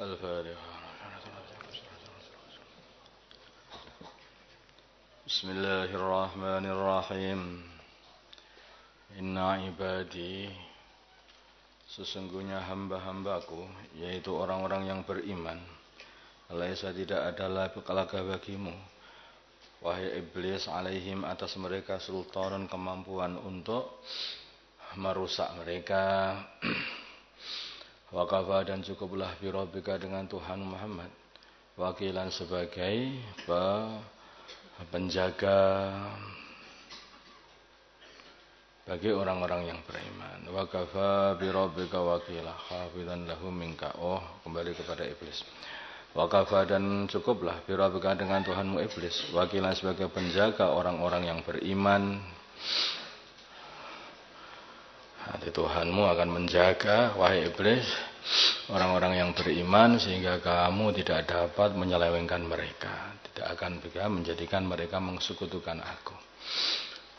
الفاتحة. بسم الله الرحمن الرحيم. Inna ibadi, sesungguhnya hamba-hambaku, yaitu orang-orang yang beriman, laisa tidak ada laka bagimu, wahai iblis, alaihim atas mereka sultanan kemampuan untuk merusak mereka. Wakafa dan cukuplah birobika dengan Tuhan Muhammad wakilan sebagai penjaga bagi orang-orang yang beriman. Wakafa birobika wakilah hafidhan lahu minka. Kembali kepada iblis. Wakafa dan cukuplah birobika dengan Tuhanmu iblis wakilan sebagai penjaga orang-orang yang beriman. Nanti Tuhanmu akan menjaga, wahai iblis, orang-orang yang beriman sehingga kamu tidak dapat menyelewengkan mereka, tidak akan bisa menjadikan mereka mengsekutukan aku.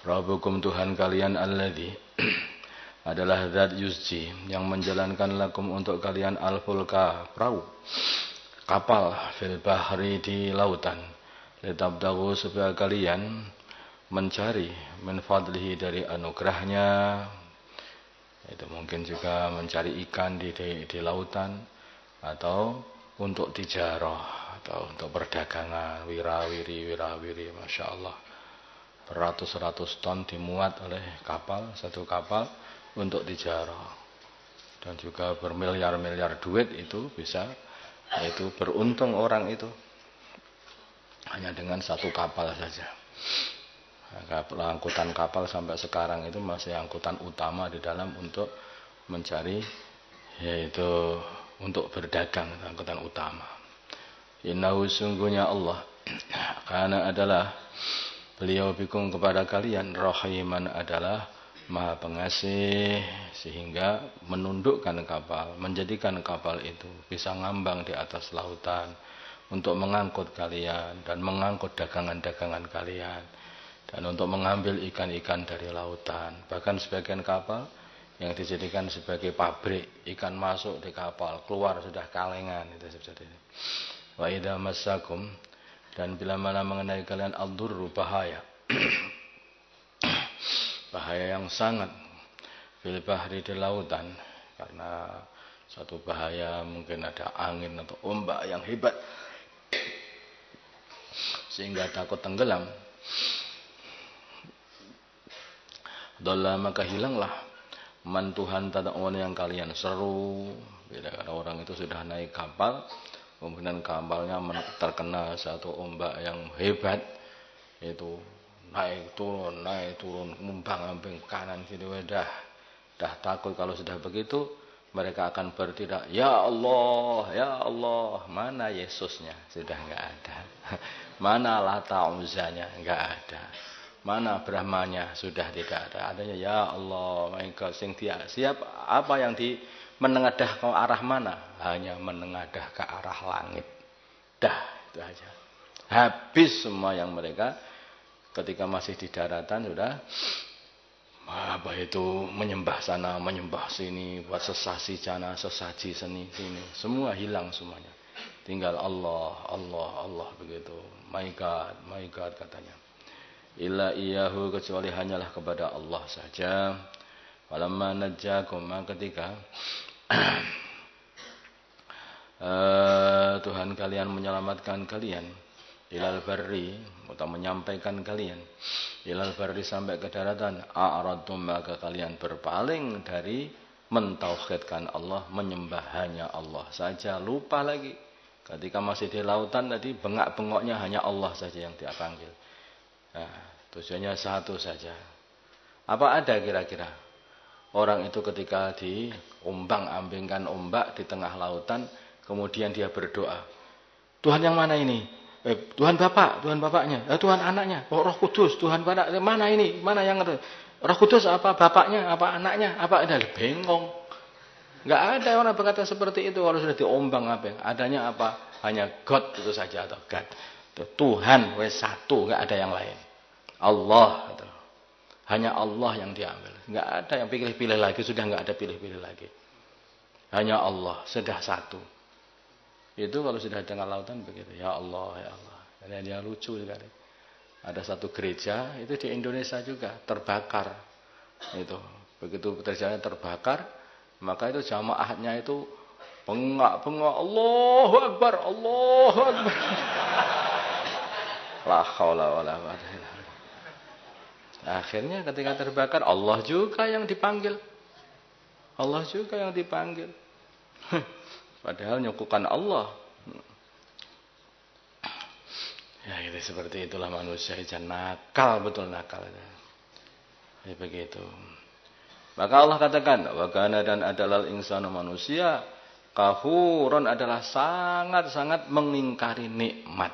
Rabbukum Tuhan kalian alladzi adalah zat yuzji yang menjalankan lakum untuk kalian al-fulka perahu kapal fil bahri di lautan litabdagu supaya kalian mencari min fadlihi dari anugerahnya. Itu mungkin juga mencari ikan di lautan atau untuk tijarah atau untuk perdagangan, wirawiri, Masya Allah. Beratus-ratus ton dimuat oleh satu kapal untuk tijarah. Dan juga bermiliar-miliar duit itu bisa, yaitu beruntung orang itu hanya dengan satu kapal saja. Angkutan kapal sampai sekarang itu masih angkutan utama di dalam untuk mencari, yaitu untuk berdagang, angkutan utama. Innahu sungguhnya Allah karena adalah beliau bikum kepada kalian rahiman adalah maha pengasih sehingga menundukkan kapal, menjadikan kapal itu bisa ngambang di atas lautan untuk mengangkut kalian dan mengangkut dagangan-dagangan kalian. Dan untuk mengambil ikan-ikan dari lautan. Bahkan sebagian kapal yang dijadikan sebagai pabrik, ikan masuk di kapal, keluar sudah kalengan. Itu seperti ini. Wa idza massakum, dan bila mana mengenai kalian ad-durru bahaya. Bahaya yang sangat fil bahri di lautan. Karena satu bahaya mungkin ada angin atau ombak yang hebat. Sehingga takut tenggelam. Dalla maka hilanglah man Tuhan tad'un yang kalian seru. Bila orang itu sudah naik kapal, kemudian kapalnya terkena satu ombak yang hebat, itu naik turun, ngumbang-ambing kanan kiri, dah takut. Kalau sudah begitu mereka akan berteriak, ya Allah, mana Yesusnya? Sudah enggak ada. Mana Lata Uzzanya? Enggak ada. Mana Brahmanya? Sudah tidak ada. Adanya ya Allah, my God, siap apa yang menengadah ke arah mana? Hanya menengadah ke arah langit. Dah, itu aja. Habis semua yang mereka ketika masih di daratan sudah menyembah sana, menyembah sini, buat sesaji sana, sesaji sini. Semua hilang semuanya. Tinggal Allah begitu. My God katanya. Illa iyahu, kecuali hanyalah kepada Allah saja. Walamma najjakum, ketika Tuhan kalian menyelamatkan kalian ilal barri, atau menyampaikan kalian ilal barri sampai ke daratan, a'radtum, maka kalian berpaling dari mentauhidkan Allah, menyembah hanya Allah saja, lupa lagi. Ketika masih di lautan tadi bengak-bengoknya hanya Allah saja yang dia panggil. Nah, tujuannya satu saja. Apa ada kira-kira orang itu ketika diombang-ambingkan ombak di tengah lautan, kemudian dia berdoa, Tuhan yang mana ini? Tuhan Bapak, Tuhan Bapaknya, Tuhan Anaknya, Roh Kudus, Tuhan Bapak, mana ini? Mana yang Roh Kudus apa Bapaknya, apa Anaknya, apa? Ada bengong. Enggak ada orang berkata seperti itu kalau sudah diombang-ambing. Adanya apa? Hanya God itu saja, atau God. Tuhan wes satu, enggak ada yang lain. Allah gitu. Hanya Allah yang diambil. Enggak ada yang pilih-pilih lagi, sudah enggak ada pilih-pilih lagi. Hanya Allah, sudah satu. Itu kalau sudah dengan lautan begitu. Ya Allah, ya Allah. Dan yang lucu sekali. Ada satu gereja itu di Indonesia juga terbakar. Itu begitu terjadi terbakar, maka itu jamaahnya itu bengak-bengak Allahu Akbar, Allahu Akbar. La haula wala quwwata illa billah. Akhirnya ketika terbakar Allah juga yang dipanggil. Allah juga yang dipanggil. Padahal nyukukan Allah. Ya itu seperti itulah manusia itu nakal, betul nakal. Ya begitu. Maka Allah katakan, wa kana dan adalah insanu manusia kafuron adalah sangat-sangat mengingkari nikmat.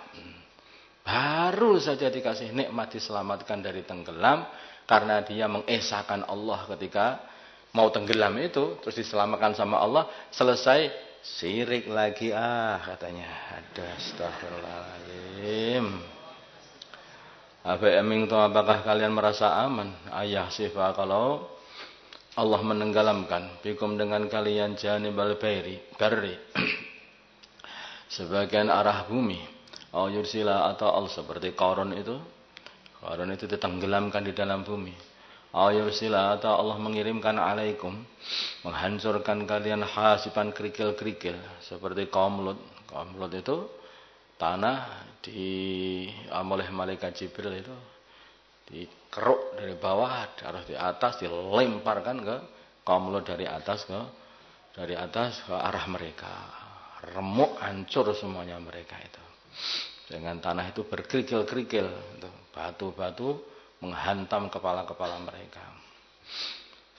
Baru saja dikasih nikmat diselamatkan dari tenggelam karena dia mengesahkan Allah ketika mau tenggelam itu, terus diselamatkan sama Allah, selesai sirik lagi katanya. Ada astagfirullahaladzim. Apakah kalian merasa aman? Ayah sifat kalau Allah menenggelamkan bikum dengan kalian janibal barri sebagian arah bumi. Yursila atau al seperti Qarun itu ditenggelamkan di dalam bumi. Yursila atau Allah mengirimkan alaikum menghancurkan kalian hasiban kerikil-kerikil seperti kaum Lut. Kaum Lut itu tanah oleh malaikat Jibril itu dikeruk dari bawah taruh di atas dilemparkan ke kaum Lut dari atas ke arah mereka. Remuk hancur semuanya mereka itu. Dengan tanah itu berkerikil-kerikil, batu-batu menghantam kepala-kepala mereka.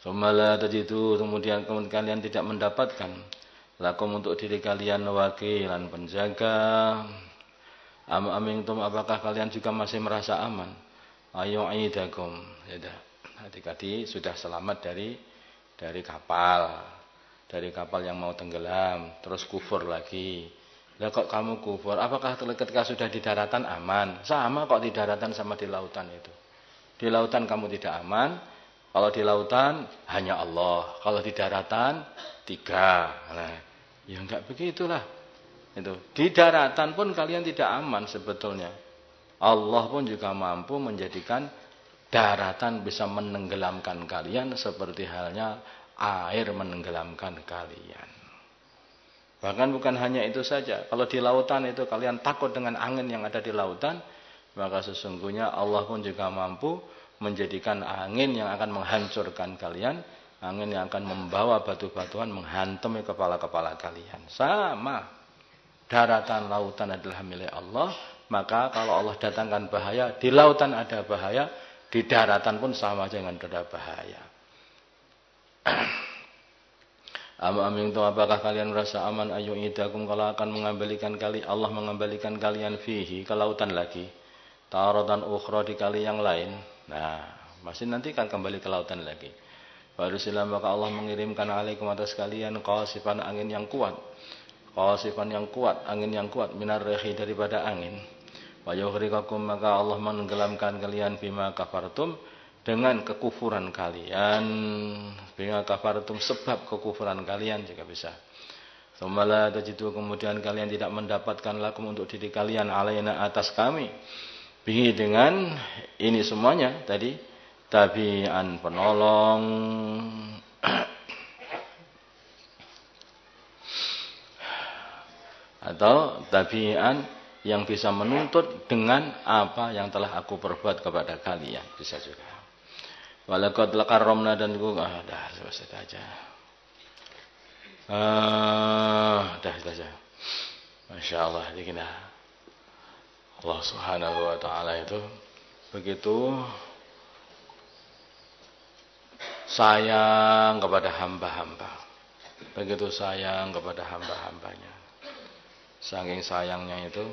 Sumala tajidu, kemudian kalian tidak mendapatkan lakum untuk diri kalian wakilan penjaga. Amintum apakah kalian juga masih merasa aman? Ayo aidakum. Tadi sudah selamat dari kapal yang mau tenggelam, terus kufur lagi. Lah kok kamu kufur? Apakah ketika sudah di daratan aman? Sama kok di daratan sama di lautan itu. Di lautan kamu tidak aman. Kalau di lautan hanya Allah. Kalau di daratan 3. Nah, ya enggak begitulah. Itu. Di daratan pun kalian tidak aman sebetulnya. Allah pun juga mampu menjadikan daratan bisa menenggelamkan kalian seperti halnya air menenggelamkan kalian. Bahkan bukan hanya itu saja. Kalau di lautan itu kalian takut dengan angin yang ada di lautan, maka sesungguhnya Allah pun juga mampu menjadikan angin yang akan menghancurkan kalian, angin yang akan membawa batu-batuan menghantam kepala-kepala kalian. Sama. Daratan lautan adalah milik Allah, maka kalau Allah datangkan bahaya, di lautan ada bahaya, di daratan pun sama dengan ada bahaya. Amintum apakah kalian merasa aman ayyuidakum kalau akan Allah mengembalikan kalian fihi ke lautan lagi. Taratan ukhra di kali yang lain. Nah, masih nanti akan kembali ke lautan lagi. Baru silam maka Allah mengirimkan alaikum atas kalian qasifan angin yang kuat. Qasifan yang kuat, angin yang kuat minar rihi daripada angin. Wa yughriqakum maka Allah menenggelamkan kalian bima kafartum dengan kekufuran kalian, bima kafartum sebab kekufuran kalian juga bisa. Sumala tajidu kemudian kalian tidak mendapatkan lakum untuk diri kalian alaina atas kami. Bihi dengan ini semuanya tadi tabi'an penolong atau tabi'an yang bisa menuntut dengan apa yang telah aku perbuat kepada kalian bisa juga. Walaqad lakarramna dan dah selesai aja. Dah saja. Masya Allah kita Allah Subhanahu wa taala itu begitu sayang kepada hamba-hamba. Begitu sayang kepada hamba-hambanya. Saking sayangnya itu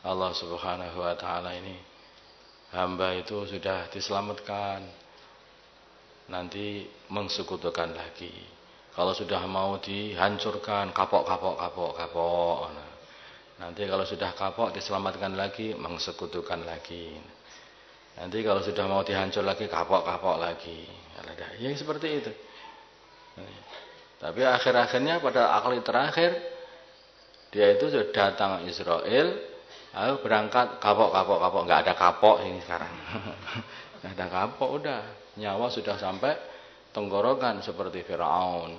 Allah Subhanahu wa taala ini hamba itu sudah diselamatkan. Nanti mengsekutukan lagi. Kalau sudah mau dihancurkan, kapok. Nanti kalau sudah kapok diselamatkan lagi, mengsekutukan lagi. Nanti kalau sudah mau dihancur lagi, kapok lagi. Ya seperti itu. Tapi akhir-akhirnya pada akali terakhir Dia itu sudah datang Israel, lalu berangkat kapok, nggak ada kapok ini sekarang. Nggak ada kapok, udah nyawa sudah sampai tenggorokan seperti Firaun.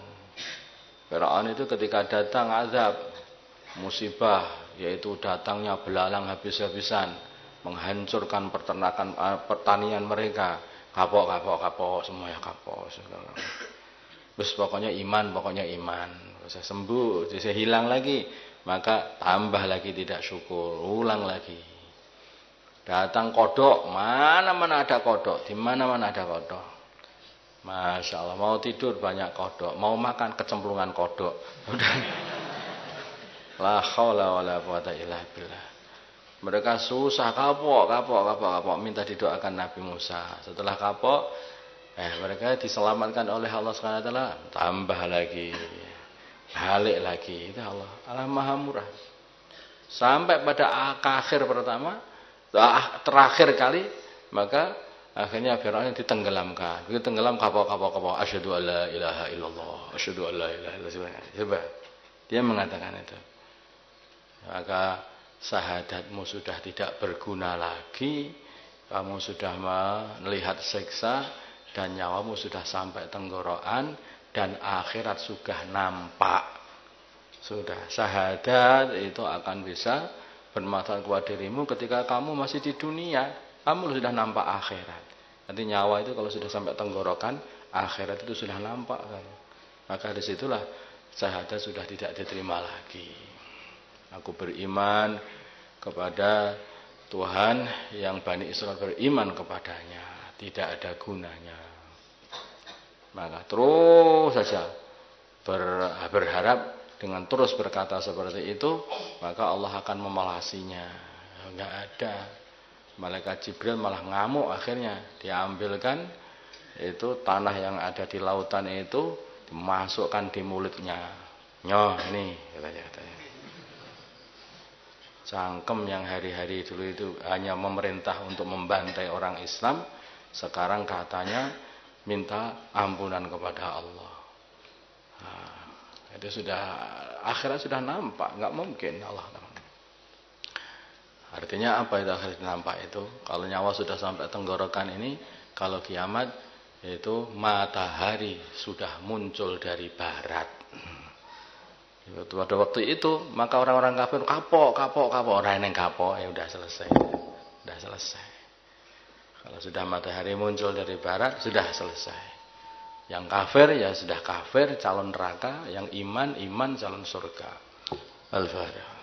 Firaun itu ketika datang azab, musibah, yaitu datangnya belalang habis-habisan, menghancurkan pertanian mereka, kapok, semuanya kapok. Terus pokoknya iman, bisa sembuh, bisa hilang lagi, maka tambah lagi tidak syukur, ulang lagi. Datang kodok, mana-mana ada kodok, di mana-mana ada kodok. Masya Allah, mau tidur banyak kodok, mau makan kecemplungan kodok. Udah. La haula wala quwata illa billah. Mereka susah, kapok, minta didoakan Nabi Musa. Setelah kapok, mereka diselamatkan oleh Allah SWT, tambah lagi, balik lagi. Itu Allah Maha Murah. Sampai pada akhir pertama, terakhir kali, maka akhirnya Firaun ditenggelamkan. Begitu tenggelam, kapok. Asyhadu alla ilaha illallah, asyhadu alla ilaha illallah. Coba, dia mengatakan itu. Maka syahadatmu sudah tidak berguna lagi, kamu sudah melihat siksa, dan nyawamu sudah sampai tenggorokan, dan akhirat sudah nampak. Sudah, syahadat itu akan bisa bermanfaat kepada dirimu ketika kamu masih di dunia. Kamu sudah nampak akhirat. Nanti nyawa itu kalau sudah sampai tenggorokan, akhirat itu sudah nampak kan. Maka disitulah syahadat sudah tidak diterima lagi. Aku beriman kepada Tuhan yang Bani Israel beriman kepadanya, tidak ada gunanya. Maka terus saja berharap, dengan terus berkata seperti itu, maka Allah akan memelasinya. Enggak ada. Malaikat Jibril malah ngamuk, akhirnya diambilkan itu tanah yang ada di lautan itu, dimasukkan di mulutnya. Nyoh ini katanya. Cangkem yang hari-hari dulu itu hanya memerintah untuk membantai orang Islam, sekarang katanya minta ampunan kepada Allah. Itu sudah, akhirat sudah nampak, nggak mungkin Allah. Artinya apa itu akhirat nampak itu? Kalau nyawa sudah sampai tenggorokan ini, kalau kiamat itu matahari sudah muncul dari barat. Pada waktu itu maka orang-orang kafir kapok, orang yang kapok, ya udah selesai. Kalau sudah matahari muncul dari barat, sudah selesai. Yang kafir ya sudah kafir, calon neraka. Yang iman calon surga. Al-Fatihah.